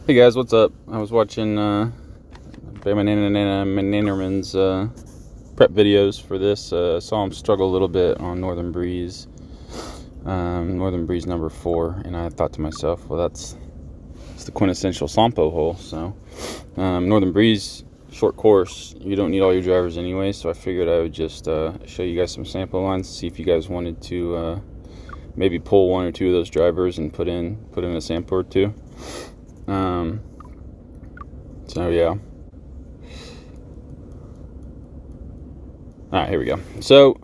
Hey guys, what's up? I was watching Bannerman's prep videos for this. Saw him struggle a little bit on Northern Breeze number 4, and I thought to myself, well, it's the quintessential Sampo hole. So Northern Breeze, short course, you don't need all your drivers anyway, so I figured I would just show you guys some sample lines, see if you guys wanted to maybe pull one or two of those drivers and put in a sample or two. So yeah. All right, here we go. So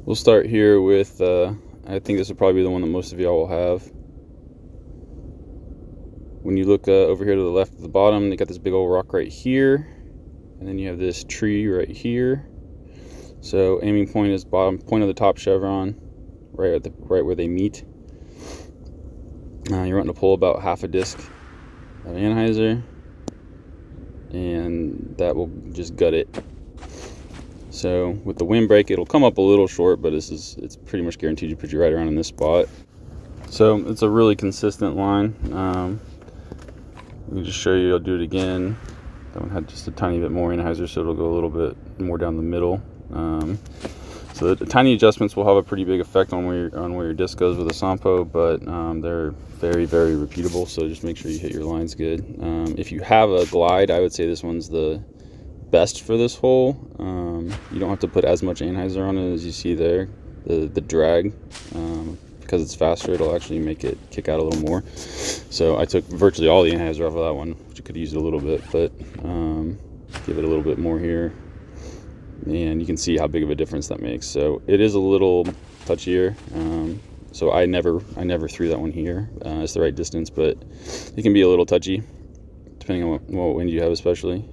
we'll start here with, I think this will probably be the one that most of y'all will have. When you look over here to the left of the bottom, they got this big old rock right here, and then you have this tree right here. So aiming point is bottom point of the top chevron, right where they meet. You're wanting to pull about half a disc of anhyzer, and that will just gut it. So with the windbreak, it'll come up a little short, but it's pretty much guaranteed to put you right around in this spot. So it's a really consistent line. Let me just show you. I'll do it again. That one had just a tiny bit more anhyzer, so it'll go a little bit more down the middle. So the tiny adjustments will have a pretty big effect on where your disc goes with a Sampo, but they're very, very repeatable, so just make sure you hit your lines good. If you have a glide, I would say this one's the best for this hole. You don't have to put as much anhyzer on it as you see there. The drag, because it's faster, it'll actually make it kick out a little more. So I took virtually all the anhyzer off of that one, which I could have used it a little bit, but give it a little bit more here. And you can see how big of a difference that makes. So it is a little touchier. So I never threw that one here. It's the right distance, but it can be a little touchy depending on what wind you have, especially.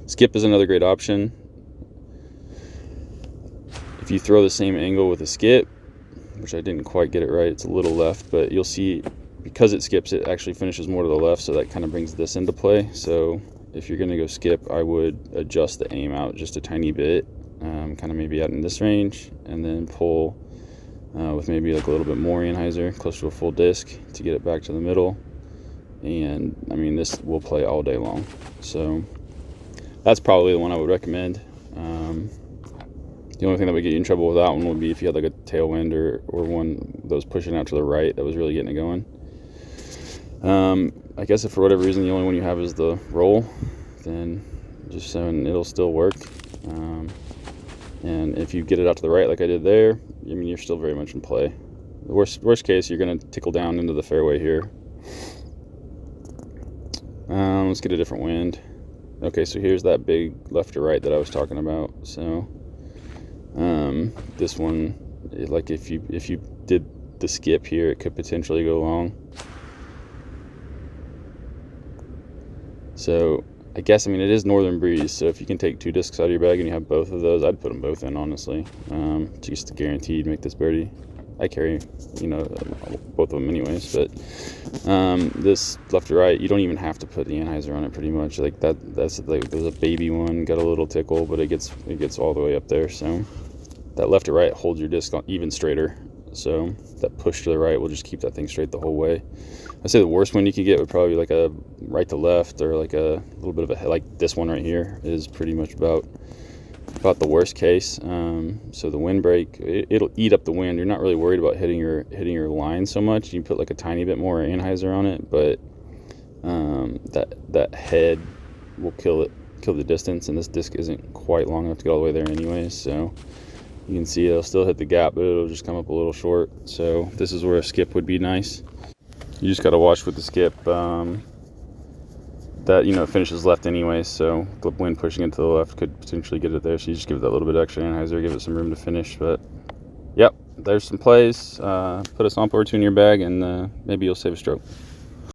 Skip is another great option. If you throw the same angle with a skip, which I didn't quite get it right, it's a little left, but you'll see because it skips, it actually finishes more to the left, so that kind of brings this into play. So if you're going to go skip, I would adjust the aim out just a tiny bit, kind of maybe out in this range, and then pull with maybe like a little bit more anhyzer, close to a full disc, to get it back to the middle. And I mean, this will play all day long. So that's probably the one I would recommend. The only thing that would get you in trouble with that one would be if you had like a tailwind or one that was pushing out to the right that was really getting it going. I guess if for whatever reason the only one you have is the roll, then just so it'll still work. And if you get it out to the right like I did there, I mean, you're still very much in play. The worst case, you're going to tickle down into the fairway here. Let's get a different wind. Okay, so here's that big left to right that I was talking about. So this one, like if you did the skip here, it could potentially go long. So I guess, I mean, it is Northern Breeze, so if you can take 2 discs out of your bag and you have both of those, I'd put them both in, honestly, just to guarantee you'd make this birdie. I carry, both of them anyways, but this left to right, you don't even have to put the anhyzer on it, pretty much. Like that's like, there's a baby one, got a little tickle, but it gets all the way up there. So that left to right holds your disc even straighter. So that push to the right will just keep that thing straight the whole way. I'd say the worst one you could get would probably be like a right to left, or like a little bit of a, like this one right here is pretty much about the worst case. So the windbreak, it'll eat up the wind. You're not really worried about hitting your line so much. You can put like a tiny bit more anhyzer on it, but that head will kill the distance, and this disc isn't quite long enough to get all the way there anyways. So you can see it'll still hit the gap, but it'll just come up a little short. So this is where a skip would be nice. You just got to watch with the skip that it finishes left anyways, so the wind pushing it to the left could potentially get it there. So you just give it that little bit extra anhyzer, give it some room to finish. But yep, there's some plays. Put a Sampo or 2 in your bag, and maybe you'll save a stroke.